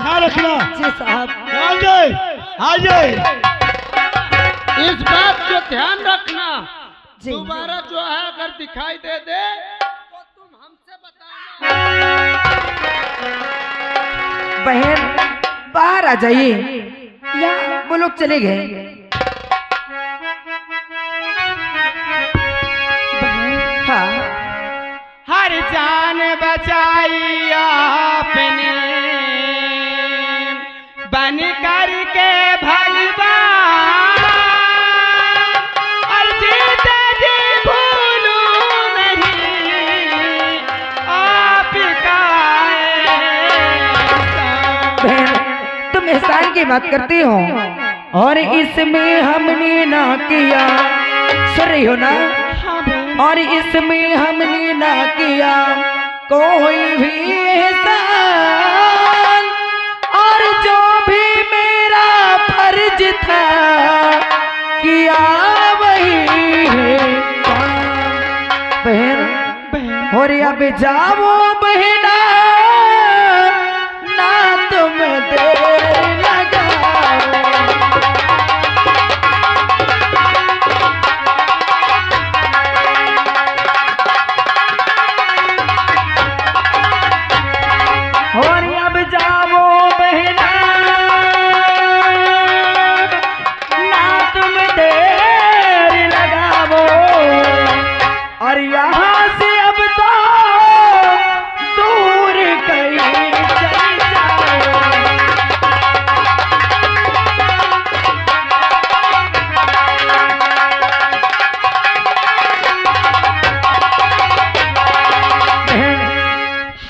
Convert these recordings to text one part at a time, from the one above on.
ध्यान रखना। जी साहब। आ जाए। इस बात को ध्यान रखना, जी। दोबारा जो है अगर दिखाई दे तो तुम हमसे बताना। बहन बाहर आ जाइए, या वो लोग चले गए। हाँ। हर जान बचाई आपने बन करके भगवान, और जीते जी भूलूं नहीं आपका बहन तुम एहसान की बात करती हो, और इसमें हमने ना किया, सुन रही हो ना? और इसमें हमने ना किया कोई भी एहसान, और जो भी मेरा फर्ज था किया वही है काम। बहन और अब जाओ बहना, ना तुम देर लगाओ। और अब जाओ बहना, ना तुम देर लगाओ, और यहाँ से अब तो दूर कहीं चली जाओ।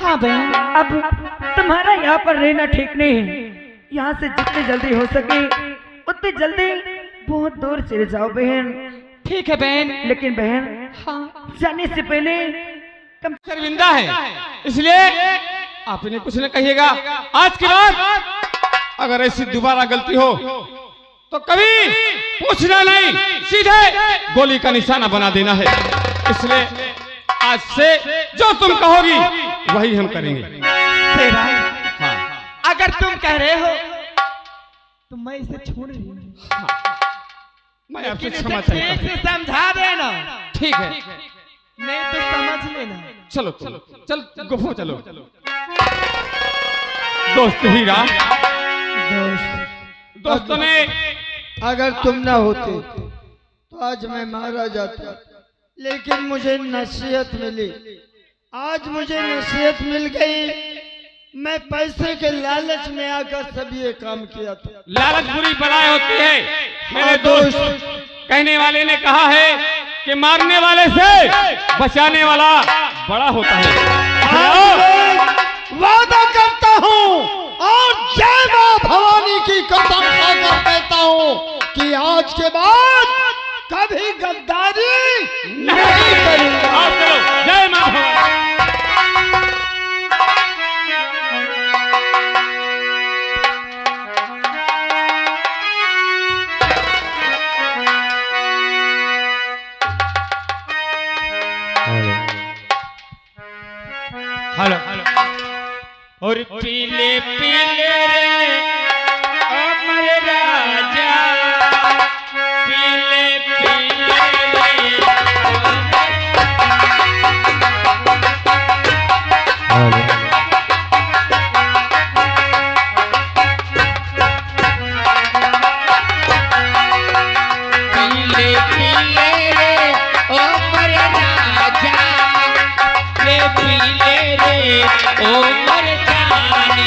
हाँ बहन, अब तुम्हारा यहाँ पर रहना ठीक नहीं है। यहाँ से जितनी जल्दी हो सके उतनी जल्दी बहुत दूर चले जाओ बहन। ठीक है बहन। लेकिन बहन हाँ, जाने से पहले कम शर्मिंदा है, इसलिए आप इन्हें कुछ न कहिएगा। आज के बाद अगर ऐसी दोबारा गलती हो तो कभी पूछना नहीं, सीधे गोली का निशाना बना देना है। इसलिए आज से जो तुम कहोगी वही हम करेंगे। हाँ। अगर तुम कह रहे हो तो मैं इसे छोड़ रही हूँ। हाँ। मैं आपसे लेकिन क्षमा इसे चाहता ठीक हूँ। से समझा देना, ठीक है, नहीं तो समझ लेना। चलो चल गुफो चलो। दोस्त हीरा, दोस्तों ने अगर तुम ना होते तो आज मैं मारा जाता, लेकिन मुझे नसीहत मिली। आज मुझे नसीहत मिल गई। मैं पैसे के लालच में आकर सब ये काम किया था। लालच बुरी बलाएं होती है मेरे दोस्त। कहने वाले ने कहा है कि मारने वाले से बचाने वाला बड़ा होता है। वादा करता हूँ और जय मां भवानी की कसम खाकर कहता हूँ कि आज के बाद कभी गद्दारी नहीं करूंगा। आओ चलो, जय मां भवानी। हेलो और पीले पीले अमर राजा, पीले पीले रे ओ मर जानी।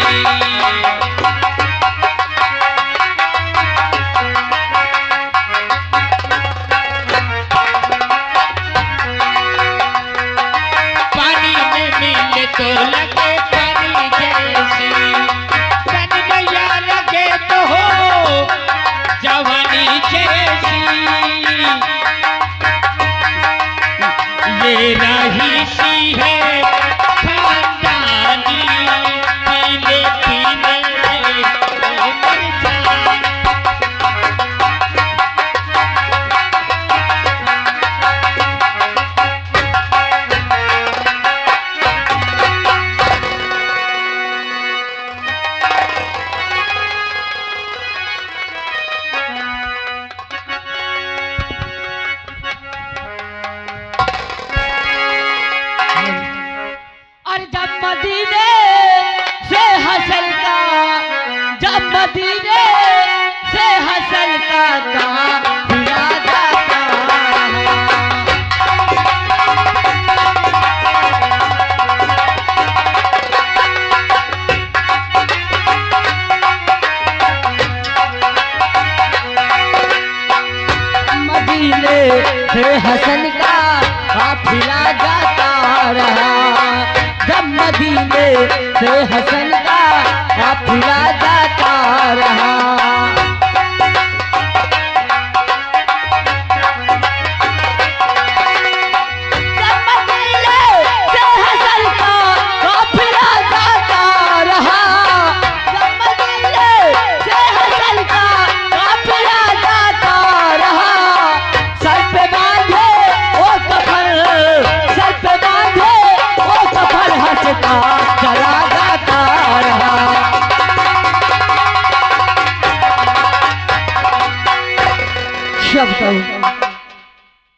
मदीने से हसन का काफिला जाता मदीने से हसन का काफिला जाता रहा जब मदीने से हसन का काफिला जाता रहा जब मदीने से हसन का काफिला जाता रहा जब मदीने से हसन का काफिला जाता रहा सर पे बांधे ओ कफन सर पे बांधे ओ कफन हंसता चला जाता रहा शब्द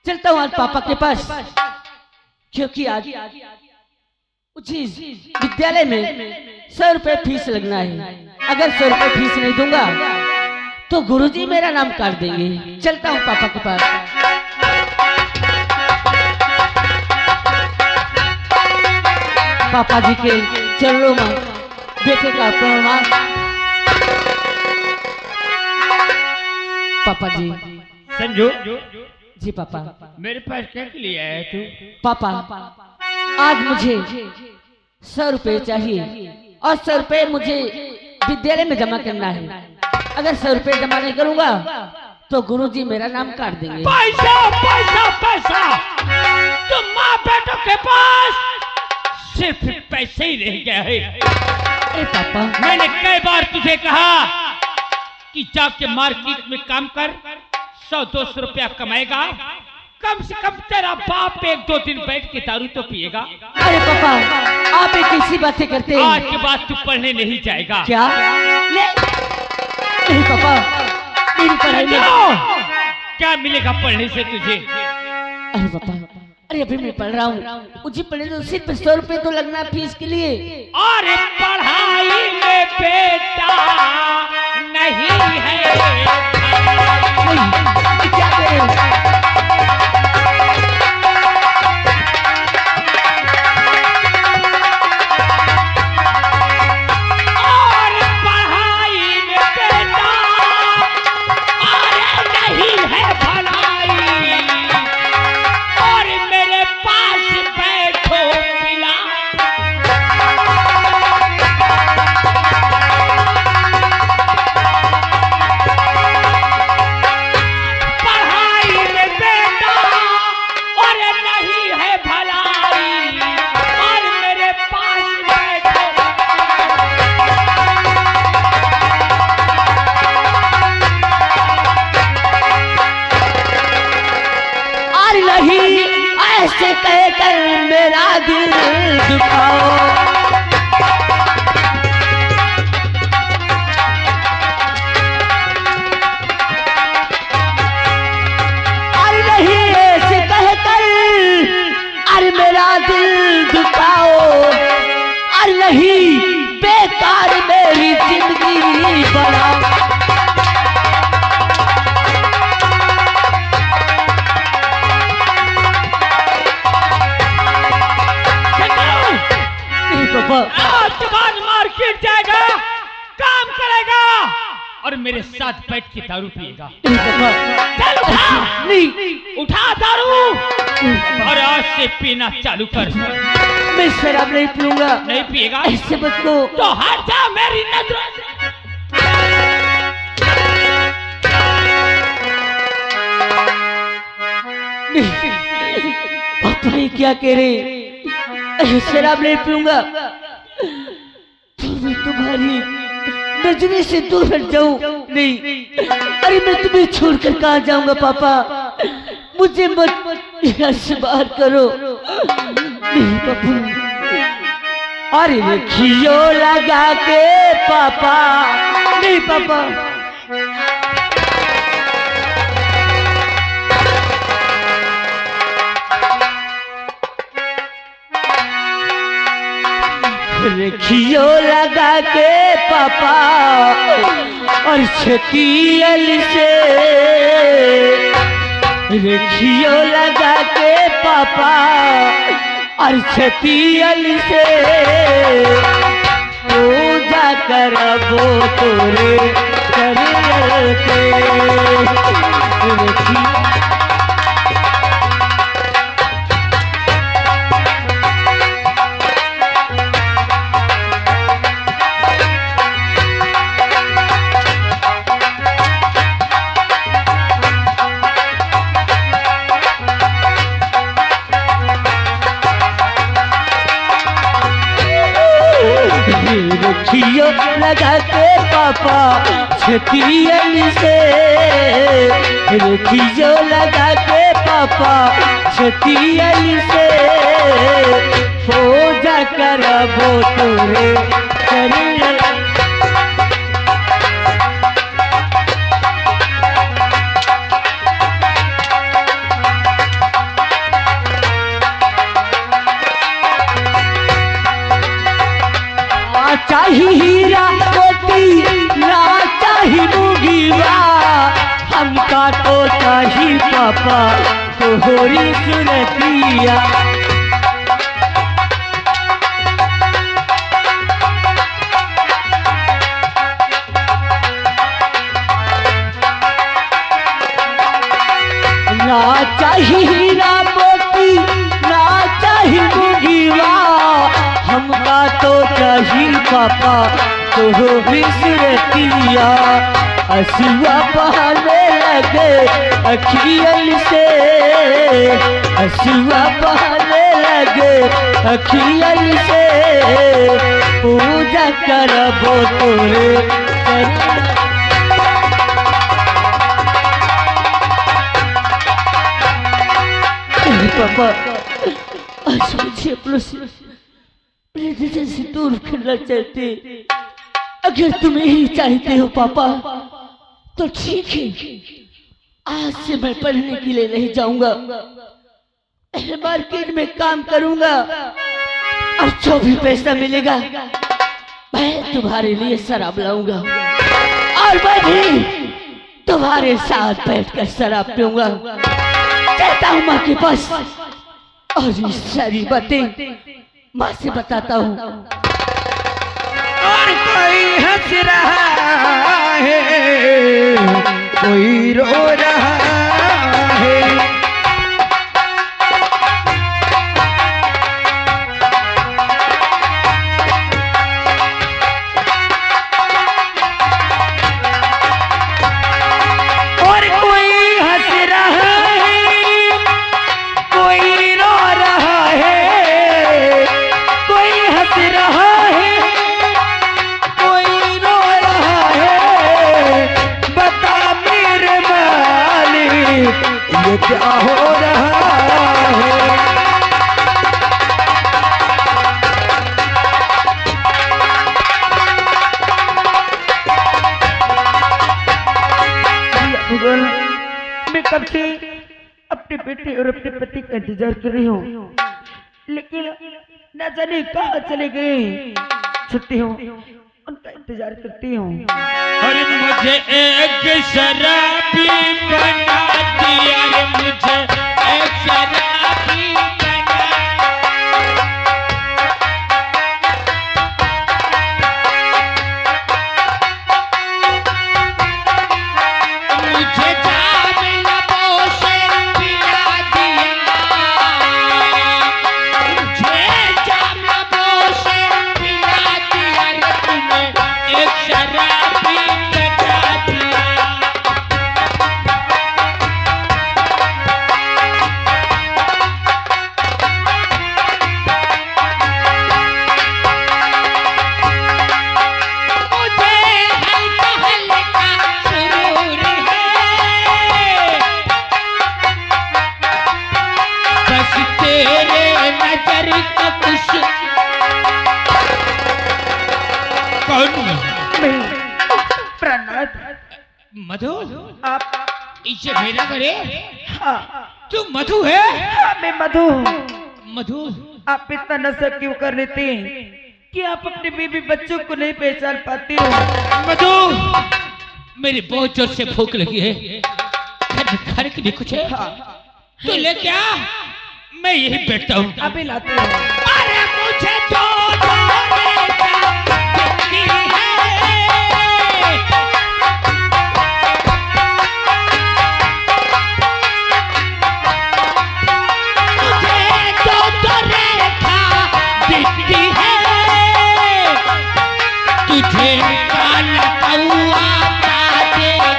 चलता हूँ आज पापा के पास क्योंकि आज उसी विद्यालय में 100 रुपए फीस लगना है अगर 100 रुपए फीस नहीं दूंगा तो गुरुजी मेरा नाम काट देंगे चलता हूँ पापा के पास पापा जी के चरणों में बेटे का प्रणाम पापा जी संजू जी पापा मेरे पास क्या के लिए आया तू? पापा आज मुझे 100 रुपए चाहिए और 100 रुपए मुझे विद्यालय में जमा करना है अगर 100 रुपए जमा नहीं करूंगा तो गुरुजी मेरा नाम काट देंगे पैसा पैसा पैसा तुम माँ बेटों के पास सिर्फ पैसे ही रह गया है। अरे पापा मैंने कई बार तुझे कहा कि जाके मार्केट में काम कर 100-200 रुपया कमाएगा कम से कम तेरा बाप 1-2 दिन बैठ के दारू तो पिएगा। अरे पापा आप एक कैसी बातें करते हैं आज के बाद तू पढ़ने नहीं जाएगा। क्या नहीं पापा मेरी पढ़ाई में क्या मिलेगा पढ़ने से तुझे? अरे पापा अरे अभी मैं पढ़ रहा हूँ मुझे पढ़ने तो सिर्फ 100 रुपए तो लगना है फीस के लिए। अरे पढ़ाई में बेटा नहीं है नहीं, क्या करें और पढ़ाई में बेटा अरे नहीं है भलाई और मेरे पास बैठो पिला पढ़ाई में बेटा और नहीं है भलाई और मेरे पास बैठो और नहीं ऐसे कहकर मेरा दिल दुखाओ और नहीं ऐसे कहकर और मेरा दिल दुखाओ और नहीं बेकार मेरी जिंदगी बनाओ नहीं पापा आज के बाद मार्केट जाएगा काम करेगा और मेरे साथ बैठ के दारू पिएगा। नहीं पापा चल उठा नहीं उठा दारू और आज से पीना चालू कर। मैं शराब नहीं पीऊंगा नहीं पिएगा ऐसे मत को तो हट जा मेरी नजरों से। पापा ये क्या कह रहे शराब नहीं पीऊंगा तो मैं तुम्हारी नजरे से दूर हट जाऊं नहीं अरे मैं तुम्हें छोड़कर कहाँ जाऊंगा पापा मुझे मत यहाँ से बाहर करो नहीं पापा अरे खियो लगा के पापा नहीं पापा रेखियो लगा के पापा और छतियल से रेखियो लगा के पापा और छतियल से पूजा करबो तोरे शरीर के रेखियो लगा के पापा छतियल से रेखियो लगा के पापा छतियल से पूजा करबो तोरे शरीर चाही हीरा मोती ना चाही मुगीवा हमका तो चाही पापा तोहरी सुरतिया ना चाही हीरा मोती ना चाही मुगीवा हमका तो चाही पापा तो बिसरतिया असुआ बहाने लगे अखियल से असुआ बहाने लगे अखियल से पूजा करबो तोरे पापा आज मुझे प्रेम से दूर करना चाहते। अगर तुम्हें ही चाहते हो पापा तो ठीक है, आज से मैं पढ़ने के लिए नहीं जाऊंगा, मार्केट में काम करूंगा और जो भी पैसा मिलेगा मैं तुम्हारे लिए शराब लाऊंगा और मैं भी तुम्हारे साथ बैठकर शराब पीऊंगा। कहता हूँ माँ के पास और ये सारी बातें माँ से बताता हूँ। और कोई हंस रहा है, कोई रो रहा है, और कोई हंस रहा है, कोई रो रहा है, कोई हंस रहा है, कोई रो रहा है। बता मेरे मालिक ये क्या हो रहा है। मैं कब से अपने बेटे और अपने पति का इंतजार कर रही हूँ, लेकिन न जाने कहाँ चले गए। छुट्टी हूँ, उनका इंतजार करती हूँ। अरे मुझे एक शराबी बना दिया रे, मुझे एक शराबी बना। मुझे जाम लबों से पिला दिया, मुझे जाम लबों से पिला दिया रे, तुम्हें एक शराबी बना दिया। मुझे हल्का हल्का सुरूर है, बस तेरे नजर का कुछ। कौन? प्रणाम। मधु? आप? इसे मेरा करे? हाँ, तू मधु है? हाँ, मैं मधु हूँ। मधु, आप इतना नशा क्यों कर लेते हैं कि आप अपने बीवी बच्चों को नहीं पहचान पाती हो? मधु, मेरी बहुत जोर से भूख लगी है, खाने के लिए कुछ है? तो लेके आ, मैं यही बैठता हूँ। अभी लाते हैं। अरे मुझे तो तुझे काला कौआ काटेगा,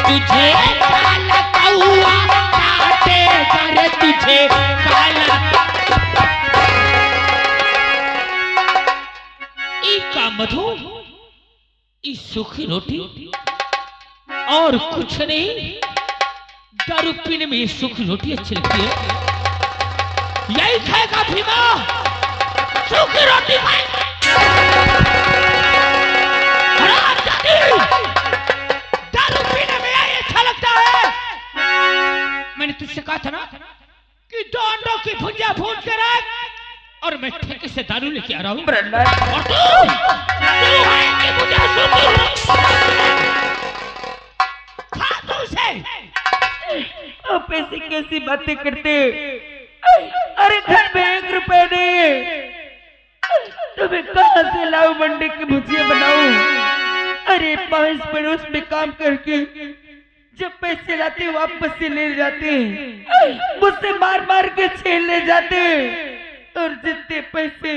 तुझे काला कौआ काटेगा रे, तुझे काला। का मधु, इस सूखी रोटी और कुछ नहीं, दारू पीने में ये सूखी रोटी अच्छी लगती है। यही खाएगा भीमा, सूखी रोटी खाएगा। दारू पीने में यही अच्छा लगता है। मैंने तुझसे कहा था ना कि 2 अंडों की भुजिया भून के रख, और मैं ठेके से दारू लेके आ रहा हूँ। और तू है कि मुझे खा तू उसे। आप ऐसी कैसी बातें करते? अरे घर में 1 रुपए नहीं है, तो मैं कहाँ से लाऊं मंडी की भुजिया बनाऊं? अरे 5 पड़ोस में काम करके जब पैसे लाते वापस से ले जाते, मुझसे मार मार के छीन ले जाते, और जितने पैसे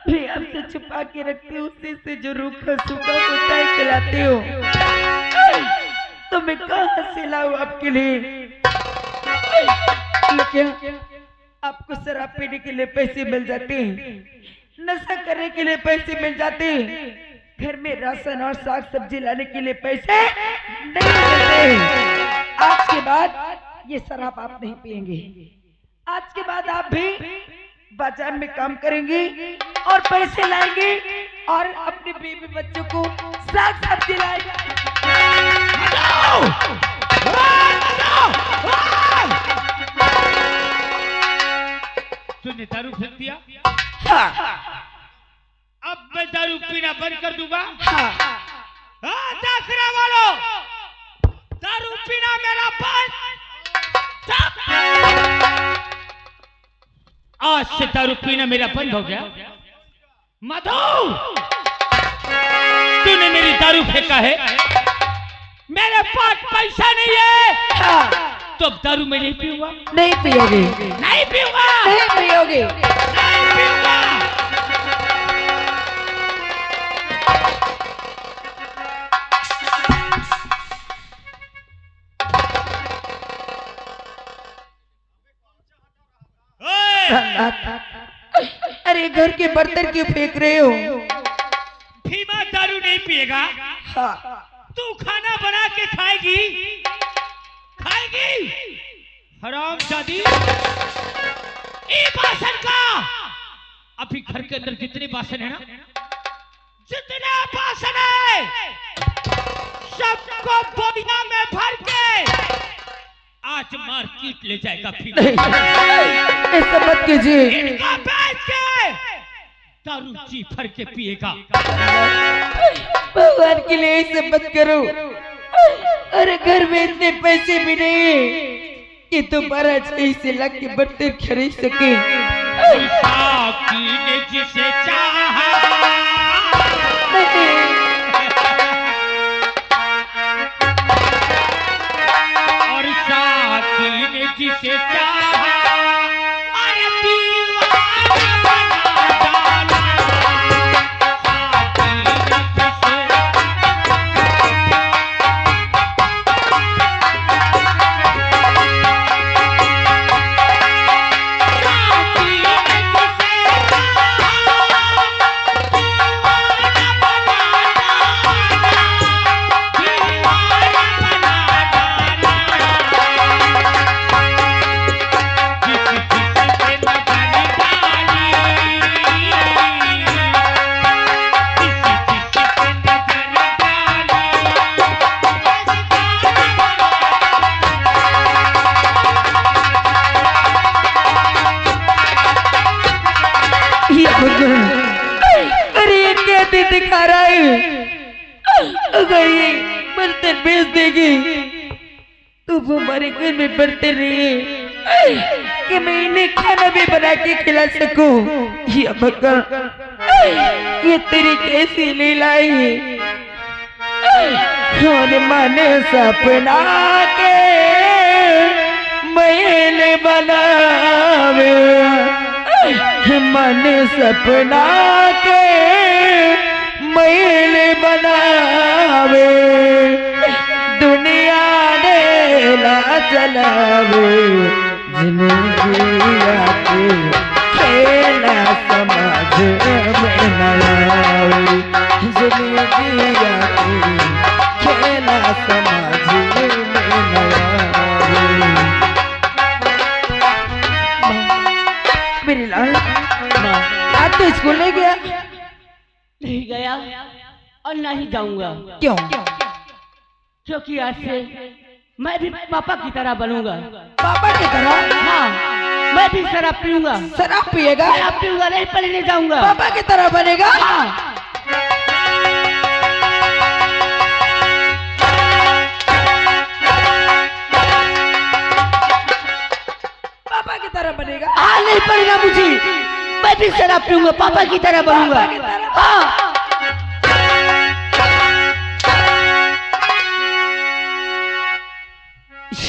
भी आपसे छुपा के रखते हो, उसी से जो रूखा सूखा होता है खिलाते हो, तो मैं कहाँ से लाऊं आपके लिए? लेकिन आपको शराब पीने के लिए पैसे मिल जाते हैं, नशा करने के लिए पैसे मिल जाते हैं, घर में राशन और साग सब्जी लाने के लिए पैसे नहीं मिलते। आज के बाद ये शराब आप नहीं पिएंगे। आज के बाद आप भी बाजार में काम करेंगे और पैसे लाएंगे और अपने बीवी बच्चों को साग सब्जी लाएंगे। तूने दारू फेंक दिया? हाँ। अब मैं दारू पीना बंद कर दूंगा। हाँ। दाखरा वालों, दारू पीना मेरा बंद। आज से दारू पीना मेरा बंद हो गया। मधु, तूने मेरी दारू फेंका है, मेरे पास पैसा नहीं है। हाँ। तो अब दारू मैं नहीं पीऊंगा। नहीं पियोगे? नहीं पीऊंगा। नहीं पियोगे? नहीं पीऊंगा। अरे घर के बर्तन क्यों फेंक रहे हो? भीमा दारू नहीं पिएगा। हाँ। तू खाना बना के खाएगी, खाएगी। हराम जादी, ये बासन का अभी घर के अंदर जितने बासन है ना, जितने बासन है, सबको बोरिया में भर के आज मार्केट ले जाएगा। ऐसा मत कीजिए। इनका बेच के दारू जी भर के पिएगा। भगवान के लिए ऐसे मत करो। अरे घर में इतने पैसे भी नहीं कि तुम्हारा 6 लाख के बर्तन खरीद सके। जिसे चाहा और साथी ने जिसे चाहा, अरे दीवाना बना डाला। साथी ने जिसे अरे ये क्या दिन दिखा रहा है? अगर ये बर्तन बेच देगी तो वो हमारे घर में बर्तन रहे कि मैं इन्हें खाना भी बना के खिला सकूं। ये बका ये तेरी कैसी लीलाई है। और मन सपना के मैंने बनावे, मन सपना के मैंने बनावे, दुनिया ने ला चलावे, जिंदगी आके खेला समाज में नयावे, जिंदगी आके खेला समाज में नयावे। मेरी लाल आज तो स्कूल नहीं गया? नहीं गया और नहीं जाऊंगा। क्यों? क्योंकि आज से मैं भी पापा की तरह बनूंगा। पापा की तरह? हाँ, मैं भी शराब पीऊंगा। शराब पिएगा? शराब पीऊंगा, नहीं पढ़ने जाऊंगा। पापा की तरह बनेगा? हाँ। पापा की तरह बनेगा? हाँ, नहीं पढ़ना मुझे, मैं भी शराब पीऊंगा, पापा की तरह बनूंगा। हाँ।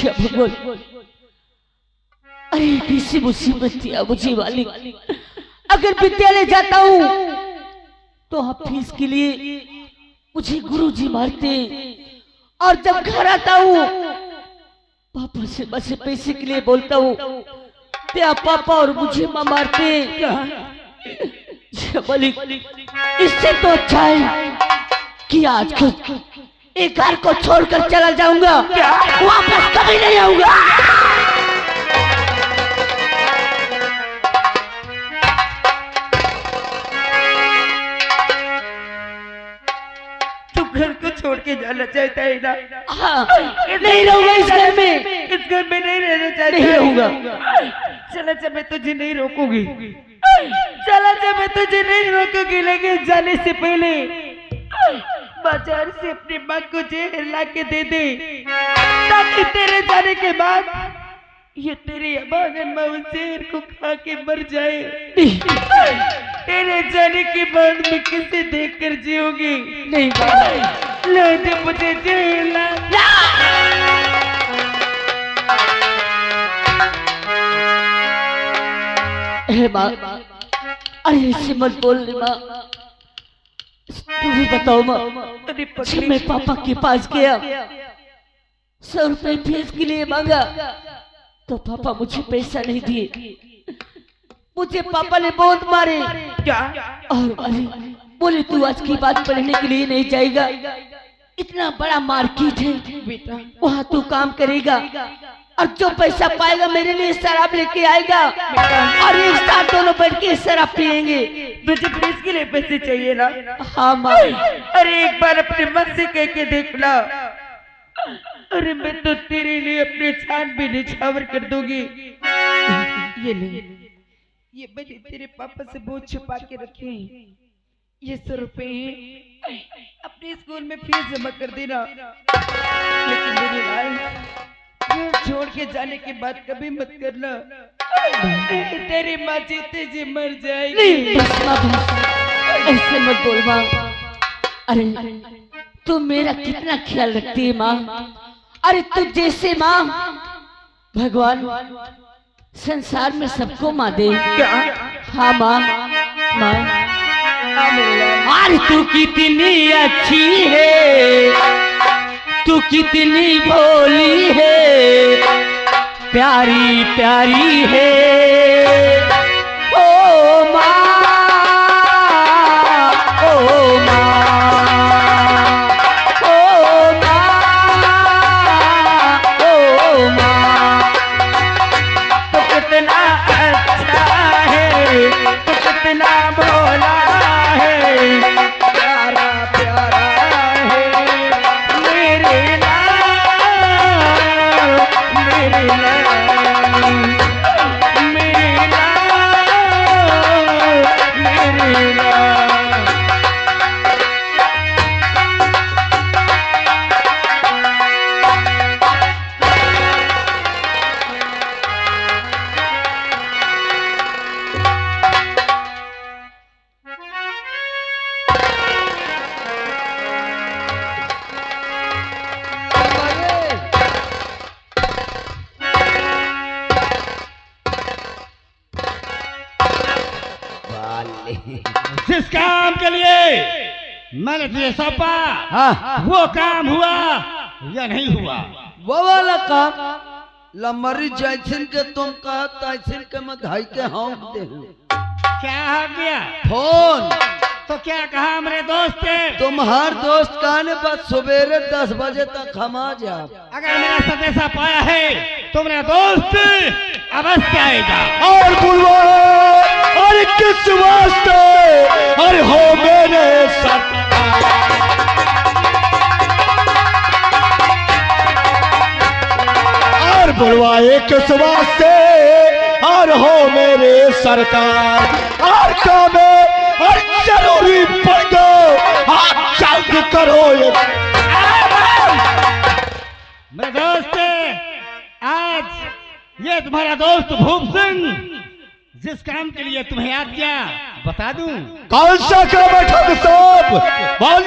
भगवान, अरे कैसी मुसीबत थी मुझे वाली। अगर विद्यालय जाता हूँ तो आप फीस के लिए मुझे गुरुजी मारते, और जब घर आता हूँ पापा से बस पैसे के लिए बोलता हूँ तो पापा और मुझे माँ मारते। इससे तो अच्छा है कि आज खुद एक घर को छोड़कर चला जाऊंगा, वापस कभी नहीं आऊंगा। तू घर को छोड़ के जाना चाहता है ना? हाँ, नहीं रहूंगा इस घर में। इस घर में नहीं रहना चाहता? नहीं रहूंगा। चला जा, मैं तुझे नहीं रोकूंगी। चला जा, मैं तुझे नहीं रोकूंगी, लेकिन जाने से पहले बाजार से अपनी माँ को जहर ला के दे दे, ताकि तेरे जाने के बाद ये तेरी अभागन माँ उस जहर को खा के मर जाए। तेरे जाने के बाद मैं किसे देखकर जीऊंगी? नहीं ला दे मुझे जहर ला। माँ, अरे ऐसे मत बोल रही माँ। तू भी बताओ माँ, जब मैं पापा के पास गया 100 रुपए फीस के लिए मांगा तो पापा मुझे पैसा नहीं दिए। मुझे पापा ने बहुत मारे। क्या? और अरे बोले तू आज की बात पढ़ने के लिए नहीं जाएगा, इतना बड़ा मार्केट है बेटा, वहाँ तू काम करेगा और जो पैसा पाएगा मेरे लिए शराब लेके आएगा और एक साथ दोनों बैठ के शराब पियेंगे। मुझे फीस के लिए पैसे चाहिए ना? हाँ माँ। अरे एक बार अपने मन से कह के देख ला। अरे मैं तो तेरे लिए अपने छान भी निछावर कर दूंगी। ये ले, ये मैंने तेरे पापा से बहुत छुपा के रखे हैं। ये 100 रुपए हैं, अपने स्कूल में फीस जमा कर देना। लेकिन मेरी भाई ये छोड़ के जाने की बात कभी मत करना, तेरी माँ जीते जी मर जाएगी। बस माँ, ऐसे मत बोल माँ। अरे तू मेरा कितना ख्याल रखती है माँ। अरे तू जैसे माँ भगवान संसार में सबको माँ दे। क्या? हाँ माँ, माँ। अरे तू कितनी अच्छी है, तू कितनी भोली है, प्यारी प्यारी है ओ माँ, ओ माँ, ओ माँ, ओ माँ। तो कितना अच्छा है, तो कितना भोला है, प्यारा प्यारा है मेरे लाल, मेरे लाल। काम के लिए मैंने तुझे सौंपा हाँ वो काम हुआ या नहीं हुआ? वो वाला काम लमरी जैसन के तुम कहा तैसन के मैं धाई के हाँक दे हूँ। क्या हो गया? फोन तो क्या कहा मेरे दोस्त? तुम्हार दोस्त कहने बस सवेरे 10 बजे तक हम आ जाओ। अगर मेरा संदेशा पाया है तो मेरा दोस्त अवश्य आएगा। और बुलवा और किस वास्ते और हो मेरे साथ और बुलवाए किस वास्ते और हो मेरे सरकार और कामे और जरूरी पड़ गो आप जल्द करो ये। मेरे दोस्त आज ये तुम्हारा दोस्त भूप सिंह जिस काम के लिए तुम्हें याद किया बता दूं? कौन सा काम है ठग साहब? बोल।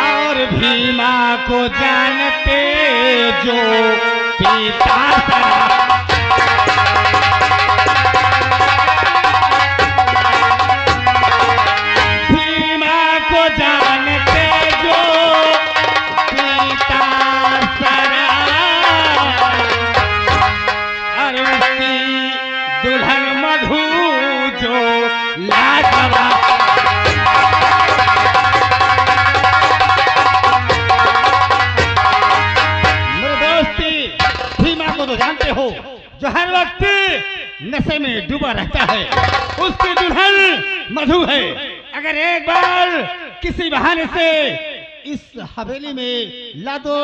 और भीमा को जानते जो पिता भीमा को जानते जो पिता और उसकी दुल्हन मधु जो लाजवाब। मेरे दोस्ती भीमा को तो जानते हो जो हर वक्त नशे में डूबा रहता है। उसकी दुल्हन मधु है। अगर एक बार किसी बहाने से इस हवेली में ला दो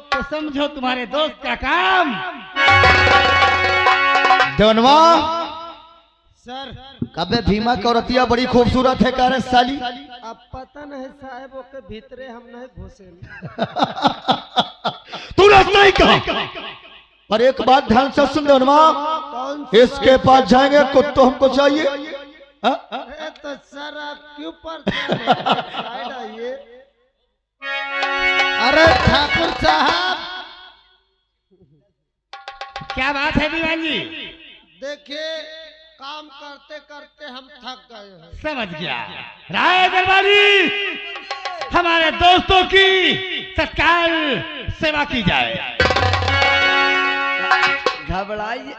तो समझो तुम्हारे दोस्त का काम। देवनवा सर कबे भीमा की औरतिया बड़ी खूबसूरत है कारण साली। अब पता नहीं साहब के भीतरे हम नहीं घुसे। तू नहीं कहा पर एक बात ध्यान से सुन देवनवा कौन इसके पास जाएंगे कुत्तो हमको चाहिए। हाँ? अरे तो सर आप क्यों परेशान हैं? साइड आइए। अरे ठाकुर साहब क्या बात है दीवान जी? देखिए काम करते करते हम थक गए हैं। समझ गया। राय दरबारी हमारे दोस्तों की तत्काल सेवा की जाए। घबराइए,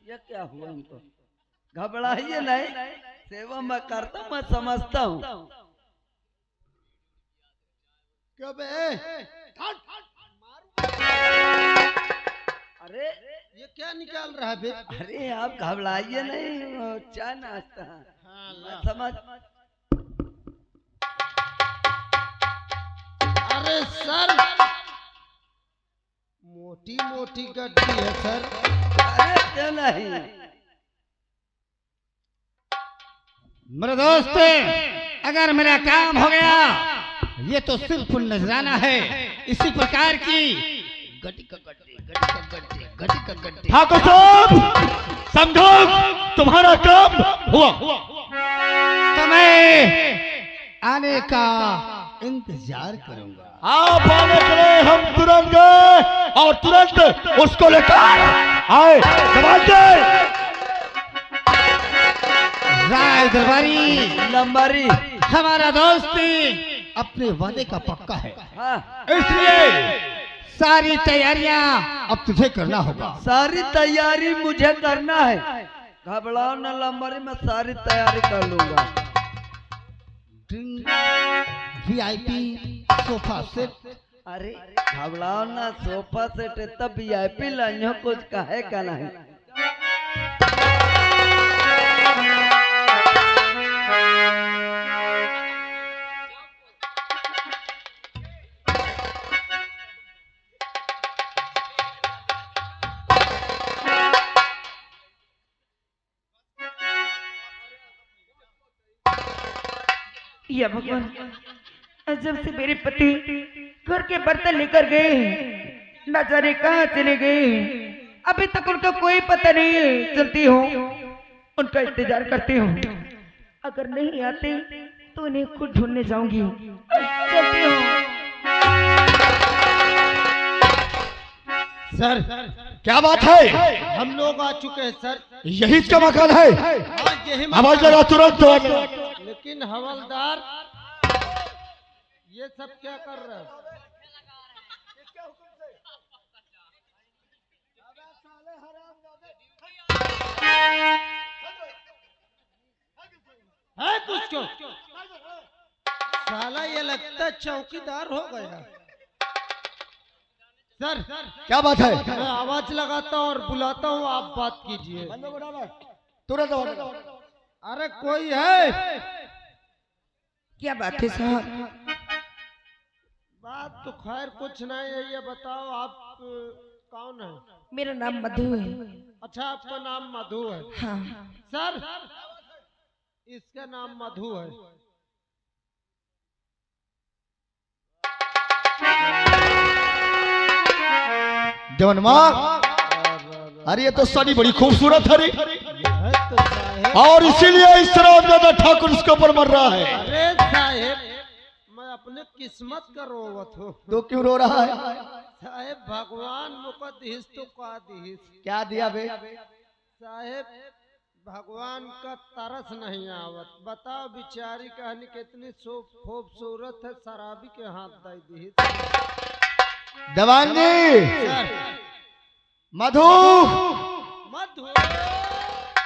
ये क्या हुआ हमको? घबराइए नहीं, सेवा मैं करता हूँ, मैं समझता हूँ। अरे ये क्या निकाल रहा है बे? अरे आप घबराइए नहीं, चाय नाश्ता मैं समझ। अरे सर मोटी मोटी गड्डी है सर। अरे क्यों नहीं? मेरे दोस्त अगर मेरा काम हो गया ये तो सिर्फ नजराना है। इसी प्रकार की गड्डी का गड्डी गड्डी का गड्डी गड्डी का गड्डी। ठाकुर साहब समझो तुम्हारा काम हुआ। तो मैं आने का इंतजार करूंगा। आप आने के लिए हम तुरंत गए और तुरंत उसको लेकर आए। राय दरबारी लंबारी हमारा दोस्त अपने वादे का पक्का है। हाँ, इसलिए सारी तैयारियां अब तुझे करना होगा। सारी तैयारी मुझे करना है। घबराओ न लंबारी, मैं सारी तैयारी कर लूंगा। VIP sofa set. अरे घबराओ ना, सोफा सेट है तब VIP लाइयो, कुछ कहे का नहीं। या भगवान, जब से मेरे पति घर के बर्तन लेकर गए न जाने कहाँ चले गए, अभी तक उनका कोई पता नहीं। चलती हूँ, उनका इंतजार करती हूँ। अगर नहीं आते तो उन्हें खुद ढूंढने जाऊंगी। चलती हूँ। सर क्या बात है? हम लोग आ चुके हैं सर। यही इसका मकान है? हाँ, यही आवाज लगा तुरंत। लेकिन हवलदार ये सब क्या कर रहे हैं? है कुछ क्यों? साला ये लगता है चौकीदार हो गया। सर क्या बात है? मैं आवाज लगाता हूँ और बुलाता हूँ, आप बात कीजिए तुरंत। अरे कोई है? क्या बात है साहब? बात तो खैर कुछ नहीं है, ये बताओ आप कौन है? मेरा नाम मधु है। अच्छा, आपका नाम मधु है? हाँ। सर इसका नाम मधु है। देवन माँ, अरे ये तो साड़ी बड़ी खूबसूरत है रे। और इसीलिए इस तरह ज्यादा ठाकुर इसके ऊपर मर रहा है। अरे साहेब, मैं अपने किस्मत का रोवत हूँ। तो क्यों रो रहा है? साहेब भगवान मुका दिहिस तो का दिहिस। क्या दिया बे? साहेब भगवान का तरस नहीं आवत। बताओ बिचारी कहनी कितनी खूबसूरत है, शराबी के हाथ दे दी। देवान जी, सर मधु मधु